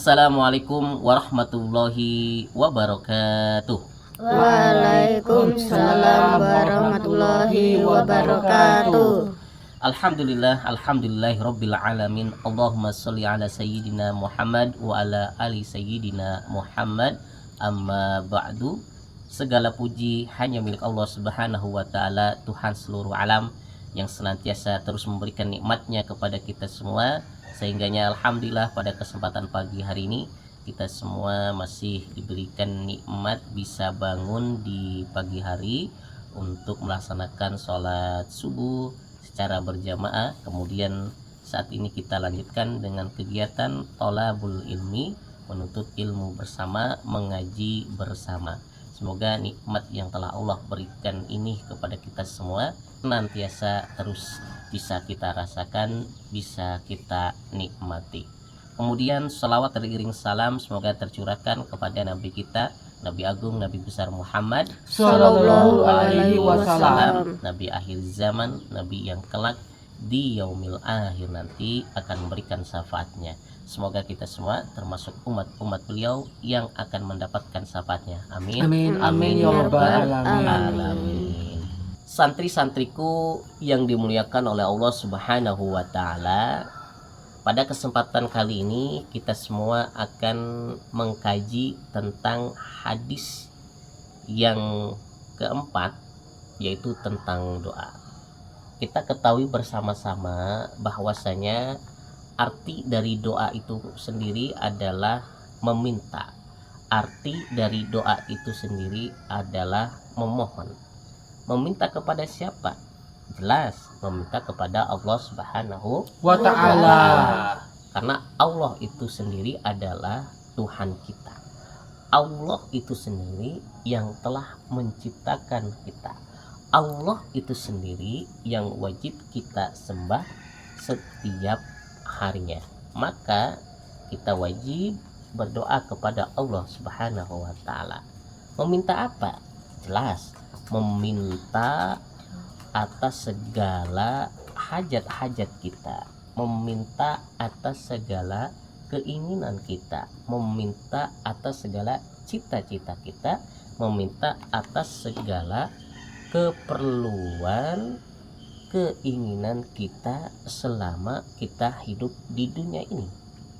Assalamualaikum warahmatullahi wabarakatuh. Waalaikumsalam warahmatullahi wabarakatuh. Alhamdulillahi rabbil alamin. Allahumma sholli ala sayyidina Muhammad wa ala ali sayyidina Muhammad. Amma ba'du. Segala puji hanya milik Allah Subhanahu wa taala, Tuhan seluruh alam, yang senantiasa terus memberikan nikmatnya kepada kita semua, sehingganya alhamdulillah pada kesempatan pagi hari ini kita semua masih diberikan nikmat bisa bangun di pagi hari untuk melaksanakan sholat subuh secara berjamaah. Kemudian saat ini kita lanjutkan dengan kegiatan thalabul ilmi, menuntut ilmu bersama, mengaji bersama. Semoga nikmat yang telah Allah berikan ini kepada kita semua senantiasa terus bisa kita rasakan, bisa kita nikmati. Kemudian salawat teriring salam semoga tercurahkan kepada Nabi kita, Nabi Agung, Nabi besar Muhammad Sallallahu alaihi wasallam, Nabi akhir zaman, Nabi yang kelak di yaumil akhir nanti akan memberikan syafaatnya. Semoga kita semua termasuk umat-umat beliau yang akan mendapatkan syafaatnya. Amin. Amin, amin ya rabbal alamin. Santri-santriku yang dimuliakan oleh Allah Subhanahu wa taala, pada kesempatan kali ini kita semua akan mengkaji tentang hadis yang keempat, yaitu tentang doa. Kita ketahui bersama-sama bahwasanya arti dari doa itu sendiri adalah meminta. Arti dari doa itu sendiri adalah memohon. Meminta kepada siapa? Jelas meminta kepada Allah Subhanahu wa ta'ala. Karena Allah itu sendiri adalah Tuhan kita. Allah itu sendiri yang telah menciptakan kita. Allah itu sendiri yang wajib kita sembah setiap harinya. Maka kita wajib berdoa kepada Allah Subhanahu wa ta'ala. Meminta apa? Jelas meminta atas segala hajat-hajat kita, meminta atas segala keinginan kita, meminta atas segala cita-cita kita, meminta atas segala keperluan, keinginan kita selama kita hidup di dunia ini.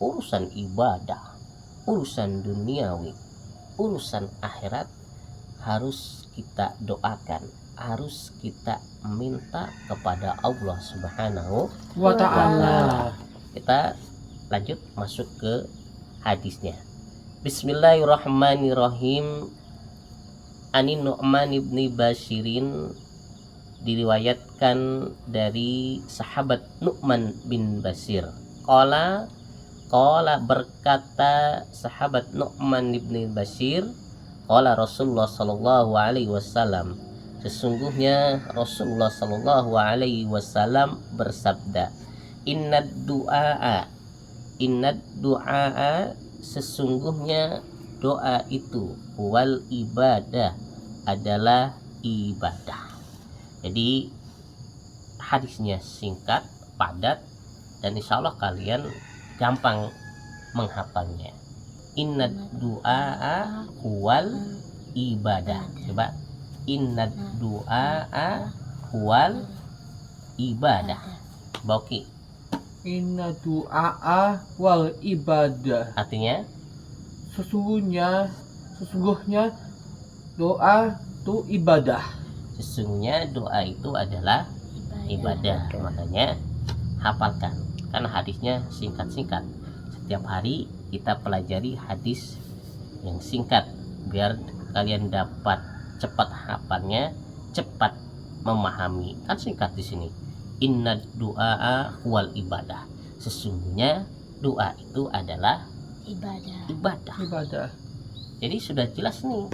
Urusan ibadah, urusan duniawi, urusan akhirat harus kita doakan, harus kita minta kepada Allah Subhanahu wa ta'ala. Kita lanjut masuk ke hadisnya. Bismillahirrahmanirrahim. Ani Nu'man ibni Bashirin, diriwayatkan dari sahabat Nu'man bin Bashir. Qala berkata sahabat Nu'man ibni Bashir, qala Rasulullah sallallahu alaihi wasallam, sesungguhnya Rasulullah sallallahu alaihi wasallam bersabda, innad du'a, sesungguhnya doa itu, wal ibadah, adalah ibadah. Jadi hadisnya singkat, padat, dan insya Allah kalian gampang menghafalnya. Innad du'a wal ibadah. Coba, innad du'a wal ibadah. Bauki. Inna du'a wal ibadah. Artinya Sesungguhnya doa itu ibadah. sesungguhnya doa itu adalah ibadah. Makanya hafalkan, karena hadisnya singkat-singkat. Setiap hari kita pelajari hadis yang singkat biar kalian dapat cepat hafalnya, cepat memahami. Kan singkat di sini. Inna du'a wal ibadah. Sesungguhnya doa itu adalah ibadah. Jadi sudah jelas nih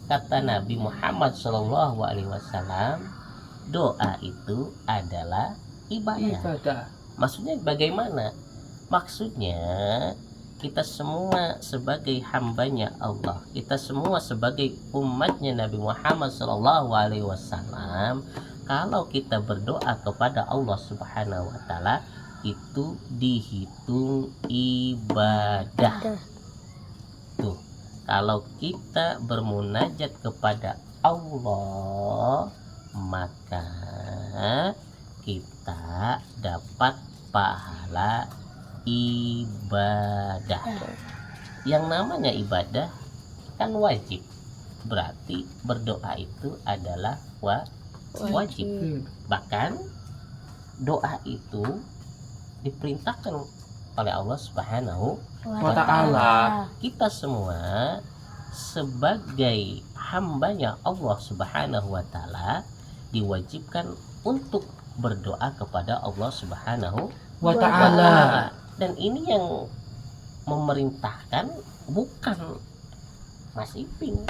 kata Nabi Muhammad SAW, doa itu adalah ibadah. Maksudnya bagaimana? Maksudnya kita semua sebagai hambanya Allah, kita semua sebagai umatnya Nabi Muhammad SAW, kalau kita berdoa kepada Allah Subhanahu wa ta'ala, itu dihitung ibadah. Tuh, kalau kita bermunajat kepada Allah, maka kita dapat pahala ibadah. Yang namanya ibadah kan wajib. Berarti berdoa itu adalah wajib. Bahkan doa itu diperintahkan oleh Allah Subhanahu Wa ta'ala. Kita semua sebagai hambanya Allah Subhanahu wa taala diwajibkan untuk berdoa kepada Allah Subhanahu Wa ta'ala. Dan ini yang memerintahkan bukan Mas Ipin,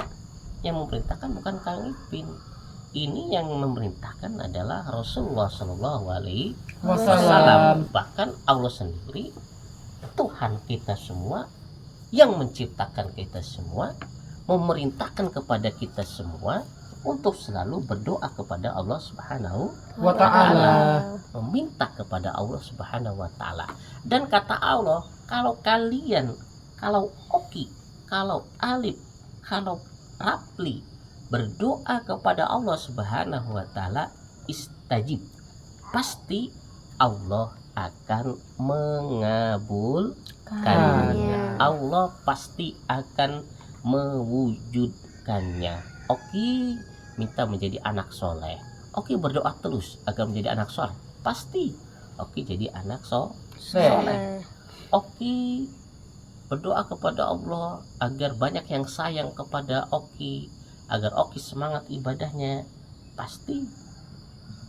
yang memerintahkan bukan Kang Ipin. Ini yang memerintahkan adalah Rasulullah Shallallahu Alaihi Wasallam. Bahkan Allah sendiri, Tuhan kita semua, yang menciptakan kita semua, memerintahkan kepada kita semua untuk selalu berdoa kepada Allah Subhanahu Wa ta'ala. meminta kepada Allah Subhanahu wa taala. Dan kata Allah, kalau kalian, kalau Oki, kalau Alif, kalau Rapli berdoa kepada Allah Subhanahu wa taala, istajib, pasti Allah akan mengabulkannya. Allah pasti akan mewujudkannya. Oki minta menjadi anak soleh, Oki berdoa terus agar menjadi anak soleh, pasti Oki jadi anak soleh. Oki berdoa kepada Allah agar banyak yang sayang kepada Oki, agar Oki semangat ibadahnya, pasti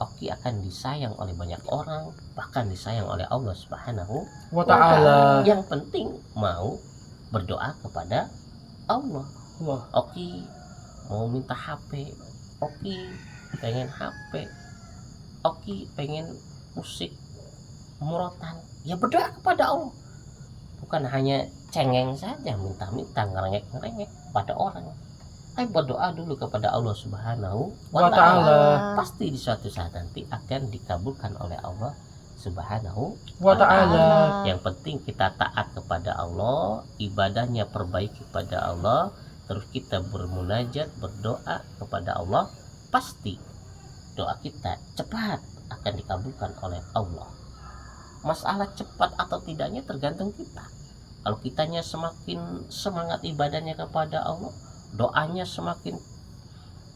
Oki akan disayang oleh banyak orang, bahkan disayang oleh Allah Subhanahu Wa ta'ala. Yang penting mau berdoa kepada Allah. Wah. Oki mau minta HP, Oki pengen HP, Oki pengen musik murotan, ya berdoa kepada Allah. Bukan hanya cengeng saja, minta-minta, ngerengek-ngerengek pada orang. Tapi berdoa dulu kepada Allah Subhanahu Wa ta'ala. Pasti di suatu saat nanti akan dikabulkan oleh Allah Subhanahu Wa ta'ala. Yang penting kita taat kepada Allah, ibadahnya perbaiki kepada Allah, terus kita bermunajat, berdoa kepada Allah, pasti doa kita cepat akan dikabulkan oleh Allah. Masalah cepat atau tidaknya tergantung kita. Kalau kitanya semakin semangat ibadahnya kepada Allah, doanya semakin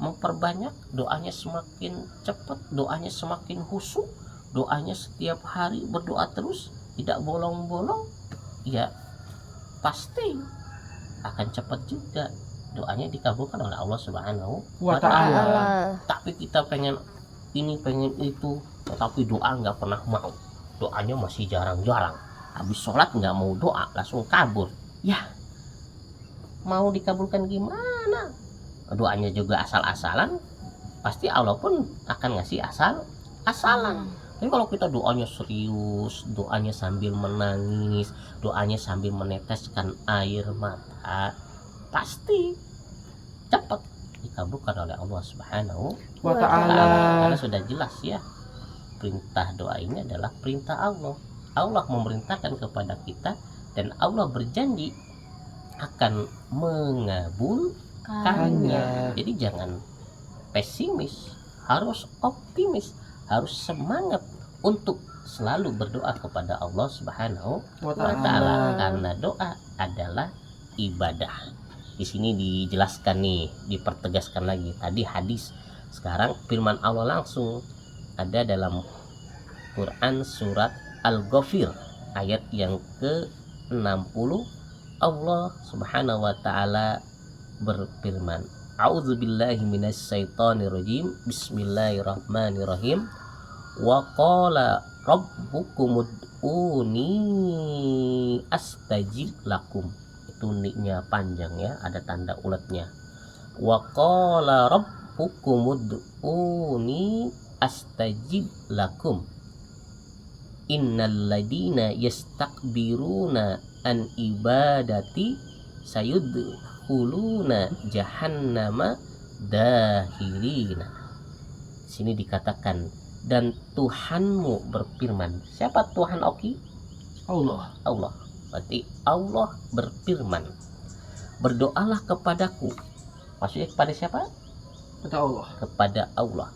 memperbanyak, doanya semakin cepat, doanya semakin khusyuk, doanya setiap hari berdoa terus, tidak bolong-bolong, ya pasti akan cepat juga doanya dikabulkan oleh Allah Subhanahu Wa ta'ala. Tapi kita pengen ini pengen itu, tetapi doa nggak pernah mau, doanya masih jarang-jarang, habis sholat nggak mau doa, langsung kabur, ya mau dikabulkan gimana? Doanya juga asal-asalan, pasti Allah pun akan ngasih asal-asalan. Tapi kalau kita doanya serius, doanya sambil menangis, doanya sambil meneteskan air mata, pasti cepat dikabulkan oleh Allah Subhanahu Wa ta'ala. Karena sudah jelas ya, perintah doa ini adalah perintah Allah. Allah memerintahkan kepada kita dan Allah berjanji akan mengabulkannya. Jadi jangan pesimis, harus optimis, harus semangat untuk selalu berdoa kepada Allah Subhanahu Wa wa ta'ala, ta'ala. karena doa adalah ibadah. Di sini dijelaskan nih, dipertegaskan lagi. Tadi hadis, sekarang firman Allah langsung ada dalam Quran surat Al-Ghafir ayat yang ke-60. Allah Subhanahu wa taala berfirman, A'udzubillahi minasyaitonirrajim. Bismillahirrahmanirrahim. Wa qala rabbukum ud'uni astajib lakum. Itu niknya panjang ya, ada tanda uletnya. Wa qala rabbukum ud'uni astajib lakum. Innal ladina yastakbiruna an ibadati sayudkhuluna jahannama dahirina. Sini dikatakan dan Tuhanmu berfirman. Siapa Tuhan Oki? Allah. Allah. Berarti Allah berfirman, berdoalah kepadaku. Maksudnya kepada siapa? Kata Allah. Kepada Allah.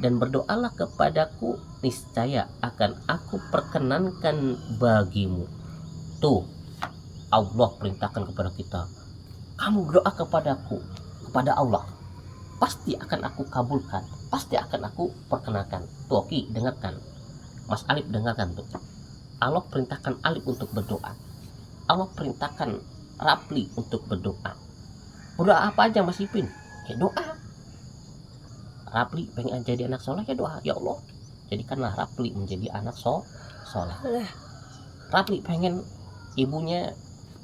Dan berdoalah kepadaku, niscaya akan aku perkenankan bagimu. Tuh, Allah perintahkan kepada kita, kamu berdoa kepadaku, kepada Allah, pasti akan aku kabulkan, pasti akan aku perkenankan. Tuh Oki, dengarkan, Mas Alif dengarkan tuh. Allah perintahkan Alif untuk berdoa, Allah perintahkan Rapli untuk berdoa. Berdoa apa aja Mas Ipin? Ya doa. Rapli pengen jadi anak soleh, ya doa, ya Allah jadikanlah Rapli menjadi anak soleh. Rapli pengen ibunya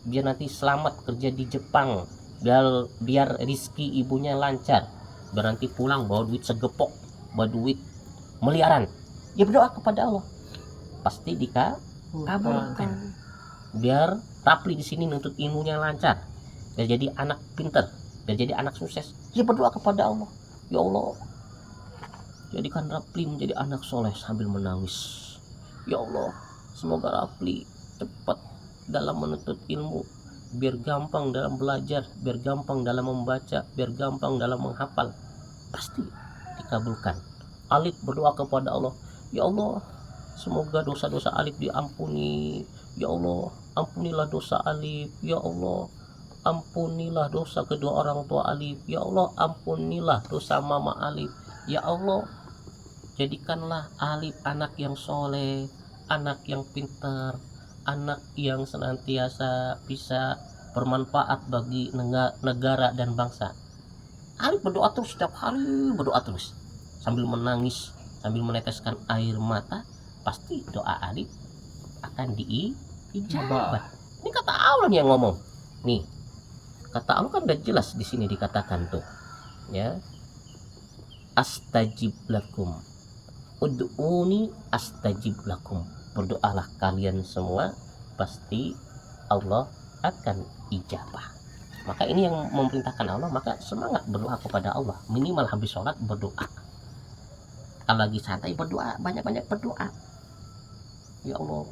biar nanti selamat kerja di Jepang, biar rizki ibunya lancar, biar nanti pulang bawa duit segepok, bawa duit miliaran, ya berdoa kepada Allah, pasti dikabulkan. Biar Rapli di sini nuntut ilmunya lancar, biar jadi anak pinter, biar jadi anak sukses, ya berdoa kepada Allah, ya Allah jadikan Rapli menjadi anak soleh sambil menangis. Ya Allah, semoga Rapli cepat dalam menuntut ilmu, biar gampang dalam belajar, biar gampang dalam membaca, biar gampang dalam menghafal, pasti dikabulkan. Alif berdoa kepada Allah, ya Allah semoga dosa-dosa Alif diampuni, ya Allah ampunilah dosa Alif, ya Allah ampunilah dosa kedua orang tua Alif, ya Allah ampunilah dosa mama Alif, ya Allah jadikanlah Alif anak yang soleh, anak yang pintar, anak yang senantiasa bisa bermanfaat bagi negara dan bangsa. Alif berdoa terus, setiap hari berdoa terus sambil menangis, sambil meneteskan air mata, pasti doa Alif akan diijabah. Ini kata Allah yang ngomong. Nih, kata Allah kan udah jelas di sini dikatakan tuh, ya. Astajib lakum, ud'uni astajib lakum. Berdoalah kalian semua, pasti Allah akan ijabah. Maka ini yang memerintahkan Allah, maka semangat berdoa kepada Allah. Minimal habis sholat berdoa. Kalau lagi santai berdoa, banyak-banyak berdoa. Ya Allah,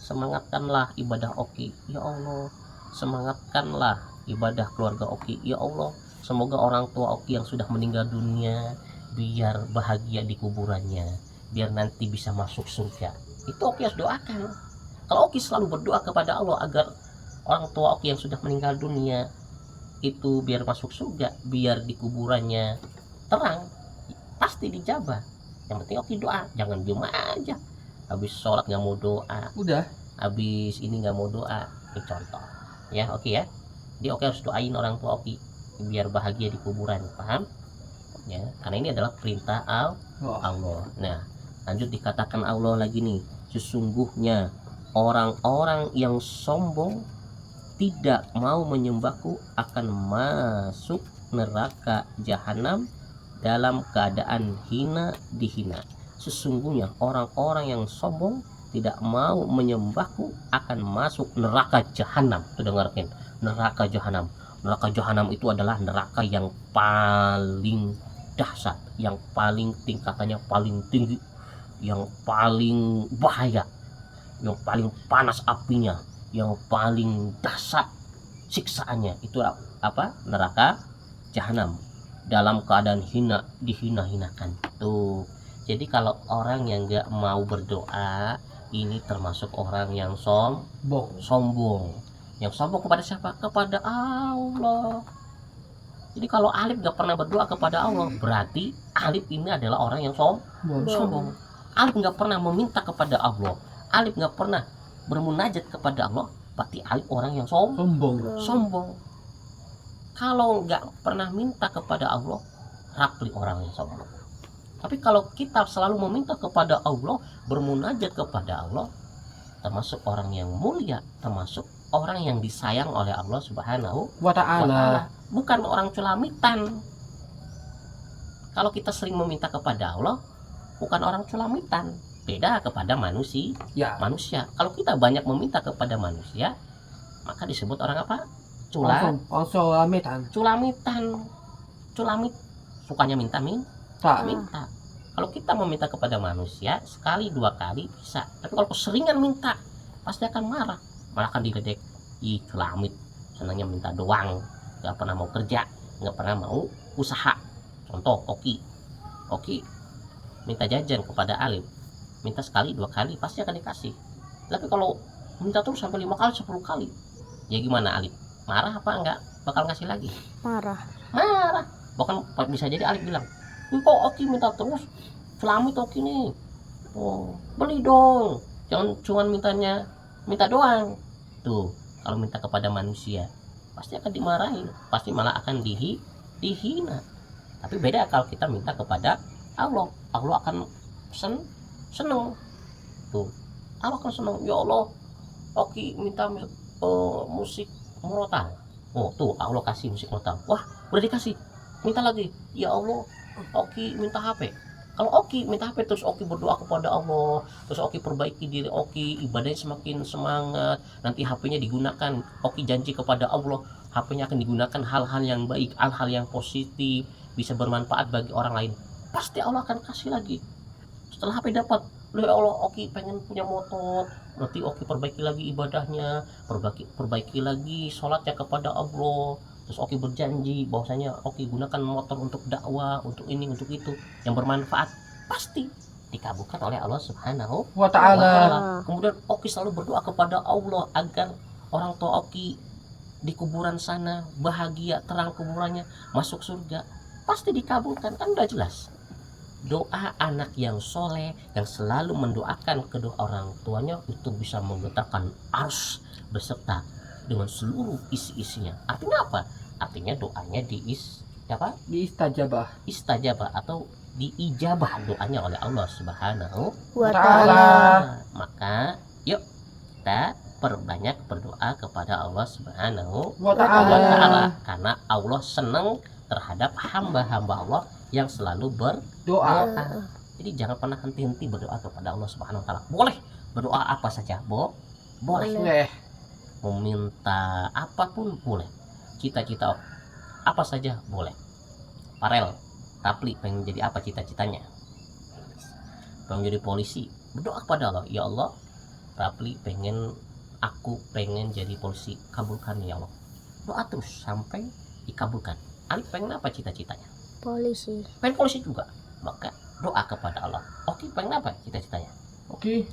semangatkanlah ibadah Oki. Ya Allah, semangatkanlah ibadah keluarga Oki. Ya Allah, semoga orang tua Oki yang sudah meninggal dunia biar bahagia di kuburannya, biar nanti bisa masuk surga. Itu Oki harus doakan. Kalau Oki selalu berdoa kepada Allah agar orang tua Oki yang sudah meninggal dunia itu biar masuk surga, biar di kuburannya terang, pasti dijabah. Yang penting Oki doa, jangan diem aja. Habis sholat nggak mau doa, Udah. habis ini nggak mau doa. Ini contoh, ya Oki ya. Jadi Oki harus doain orang tua Oki biar bahagia di kuburan, paham? Ya, karena ini adalah perintah Allah. Nah, lanjut dikatakan Allah lagi nih, sesungguhnya orang-orang yang sombong tidak mau menyembahku akan masuk neraka jahanam dalam keadaan hina dihina. Sesungguhnya orang-orang yang sombong tidak mau menyembahku akan masuk neraka jahanam. Tuh dengarkan, neraka jahanam. Neraka jahanam itu adalah neraka yang paling dahsyat, yang paling tingkatannya paling tinggi, yang paling bahaya, yang paling panas apinya, yang paling dahsyat siksaannya. Itu apa? Neraka jahanam dalam keadaan hina, dihina-hinakan. Tuh. Jadi kalau orang yang nggak mau berdoa, ini termasuk orang yang sombong. Yang sombong kepada siapa? Kepada Allah. Jadi kalau Alif gak pernah berdoa kepada Allah, berarti Alif ini adalah orang yang sombong. Alif gak pernah meminta kepada Allah, Alif gak pernah bermunajat kepada Allah, berarti Alif orang yang sombong. Kalau gak pernah minta kepada Allah, Rapli orang yang sombong. Tapi kalau kita selalu meminta kepada Allah, bermunajat kepada Allah, termasuk orang yang mulia, termasuk orang yang disayang oleh Allah Subhanahu wa ta'ala. Bukan orang culamitan. Kalau kita sering meminta kepada Allah, bukan orang culamitan. Beda kepada manusia. Kalau kita banyak meminta kepada manusia, maka disebut orang apa? Culamitan. Culamit. Sukanya minta. Kalau kita meminta kepada manusia sekali dua kali bisa, tapi kalau keseringan minta pasti akan marah, malah akan diledek. Ih, kelamit, senangnya minta doang, nggak pernah mau kerja, nggak pernah mau usaha. Contoh Oki minta jajan kepada Alif, minta sekali dua kali pasti akan dikasih. Tapi kalau minta terus sampai 5 kali 10 kali, ya gimana Alif? Marah apa enggak bakal ngasih lagi? Marah. Bahkan bisa jadi Alif bilang, kok Oki minta terus, Selamit Oki nih, oh beli dong, jangan cuma minta doang. Tuh, kalau minta kepada manusia pasti akan dimarahin, pasti malah akan dihina. Tapi beda kalau kita minta kepada Allah akan seneng. Tuh, Allah akan seneng. Ya Allah, Oki minta musik murotal. Oh tuh, Allah kasih musik murotal. Wah, udah dikasih, minta lagi. Ya Allah, Oki minta HP. Kalau Oki minta HP terus Oki berdoa kepada Allah, terus Oki perbaiki diri Oki, ibadahnya semakin semangat, nanti HP-nya digunakan, Oki janji kepada Allah HP-nya akan digunakan hal-hal yang baik, hal-hal yang positif, bisa bermanfaat bagi orang lain. Pasti Allah akan kasih lagi. Setelah HP dapat, ya Allah, Oki pengen punya motor, nanti Oki perbaiki lagi ibadahnya, perbaiki lagi sholatnya kepada Allah. Terus Oki berjanji bahwasanya Oki gunakan motor untuk dakwah, untuk ini, untuk itu yang bermanfaat, pasti dikabulkan oleh Allah Subhanahu Wa ta'ala. Kemudian Oki selalu berdoa kepada Allah agar orang tua Oki di kuburan sana bahagia, terang kuburannya, masuk surga, pasti dikabulkan. Kan udah jelas. Doa anak yang soleh yang selalu mendoakan kedua orang tuanya itu bisa menggetarkan ars beserta dengan seluruh isi-isinya. Artinya apa? Artinya doanya Diistajabah. istajabah atau diijabah doanya oleh Allah Subhanahu Wa ta'ala. ta'ala. Maka yuk kita perbanyak berdoa kepada Allah Subhanahu Wa wa ta'ala. ta'ala, karena Allah senang terhadap hamba-hamba Allah yang selalu Doa. berdoa. Jadi jangan pernah henti-henti berdoa kepada Allah Subhanahu wa ta'ala. Boleh berdoa apa saja, boleh. Boleh. Meminta apapun boleh. Cita-cita apa saja boleh. Farel, Rapli pengen jadi apa cita-citanya? Pengen jadi polisi, berdoa kepada Allah. Ya Allah, aku pengen jadi polisi, kabulkan ya Allah. Doa terus sampai dikabulkan. Ali pengen apa cita-citanya? Polisi. Pengen polisi juga, maka doa kepada Allah. Oki pengen apa cita-citanya? Oke.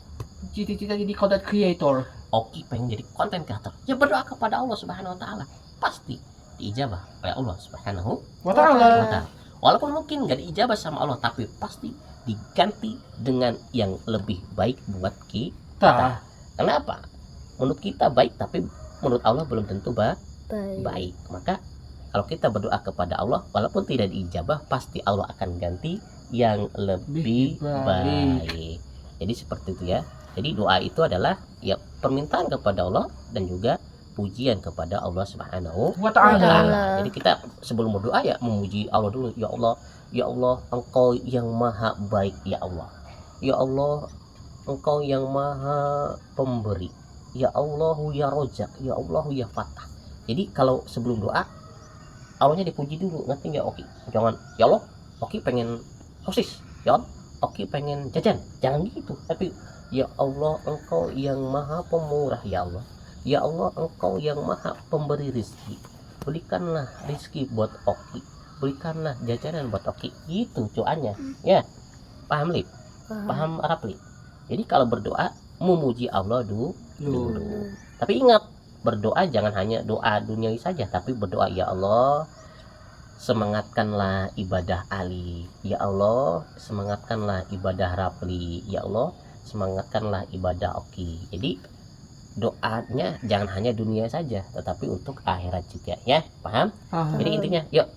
Cita-cita jadi content creator. Oki pengen jadi konten kreator, ya berdoa kepada Allah Subhanahu wa ta'ala, pasti diijabah oleh Allah Subhanahu Wa wa ta'ala. ta'ala. Walaupun mungkin gak diijabah sama Allah, tapi pasti diganti dengan yang lebih baik buat kita. Ta. Kenapa? Menurut kita baik, tapi menurut Allah belum tentu Baik. baik. Maka kalau kita berdoa kepada Allah, walaupun tidak diijabah, pasti Allah akan ganti yang lebih baik. Jadi seperti itu ya. Jadi doa itu adalah ya permintaan kepada Allah dan juga pujian kepada Allah Subhanahu Wa wa ta'ala. ta'ala. Jadi kita sebelum berdoa ya memuji Allah dulu. Ya Allah, Engkau yang maha baik, ya Allah. Ya Allah, Engkau yang maha pemberi. Ya Allah, ya Rojak, ya Allah, ya Fatah. Jadi kalau sebelum doa Allahnya dipuji dulu, ngerti nggak Oki? Jangan, ya Allah, Oki pengen sosis, ya Allah, Oki pengen jajan, jangan gitu. Tapi ya Allah, Engkau yang maha pemurah, ya Allah. Ya Allah, Engkau yang maha pemberi rizki, berikanlah rizki buat Oki, berikanlah jajanan buat Oki. Gitu doanya ya. Paham Lip? Paham Arab Lip? Jadi kalau berdoa memuji Allah dulu. Tapi ingat, berdoa jangan hanya doa duniawi saja, tapi berdoa, ya Allah, semangatkanlah ibadah Ali, ya Allah, semangatkanlah ibadah Rapli, ya Allah, semangatkanlah ibadah Oki. Jadi doanya jangan hanya dunia saja, tetapi untuk akhirat juga ya. Paham? Jadi intinya yuk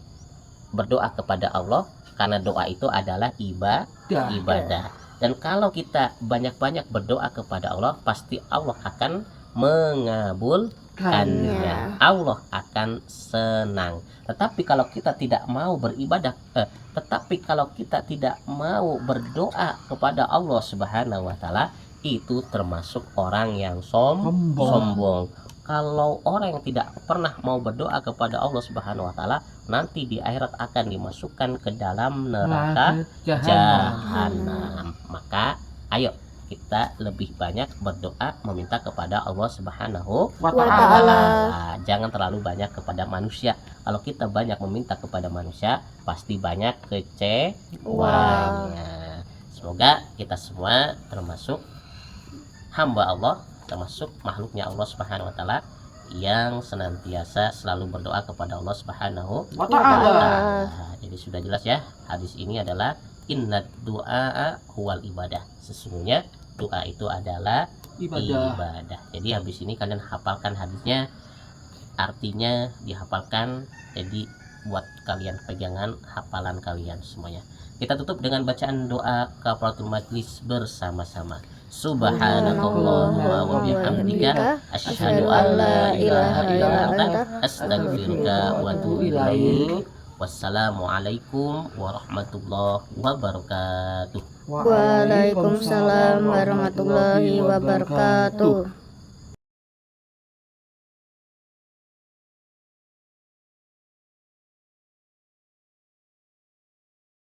berdoa kepada Allah, karena doa itu adalah ibadah. Dan kalau kita banyak-banyak berdoa kepada Allah, pasti Allah akan mengabulkannya. Allah akan senang. Tetapi kalau kita tidak mau beribadah, tetapi kalau kita tidak mau berdoa kepada Allah Subhanahu wa ta'ala, itu termasuk orang yang sombong. kalau orang yang tidak pernah mau berdoa kepada Allah Subhanahu wa taala, nanti di akhirat akan dimasukkan ke dalam neraka jahanam. Maka ayo kita lebih banyak berdoa meminta kepada Allah Subhanahu Wa Wa ta'ala. ta'ala. Jangan terlalu banyak kepada manusia. Kalau kita banyak meminta kepada manusia, pasti banyak kecewanya. Semoga kita semua termasuk hamba Allah, termasuk makhluknya Allah Subhanahu wa taala yang senantiasa selalu berdoa kepada Allah Subhanahu Wa Wa ta'ala. ta'ala. Jadi sudah jelas ya, hadis ini adalah innad du'a huwal ibadah. Sesungguhnya doa itu adalah ibadah. Jadi habis ini kalian hafalkan hadisnya, artinya dihafalkan. Jadi buat kalian pegangan hafalan kalian semuanya. Kita tutup dengan bacaan doa kafaratul majlis bersama-sama. Subhanakallahumma wa bihamdika asyhadu an la ilaha illa anta astaghfiruka wa atubu ilaik. Wassalamualaikum warahmatullahi wabarakatuh. Waalaikumsalam warahmatullahi wabarakatuh.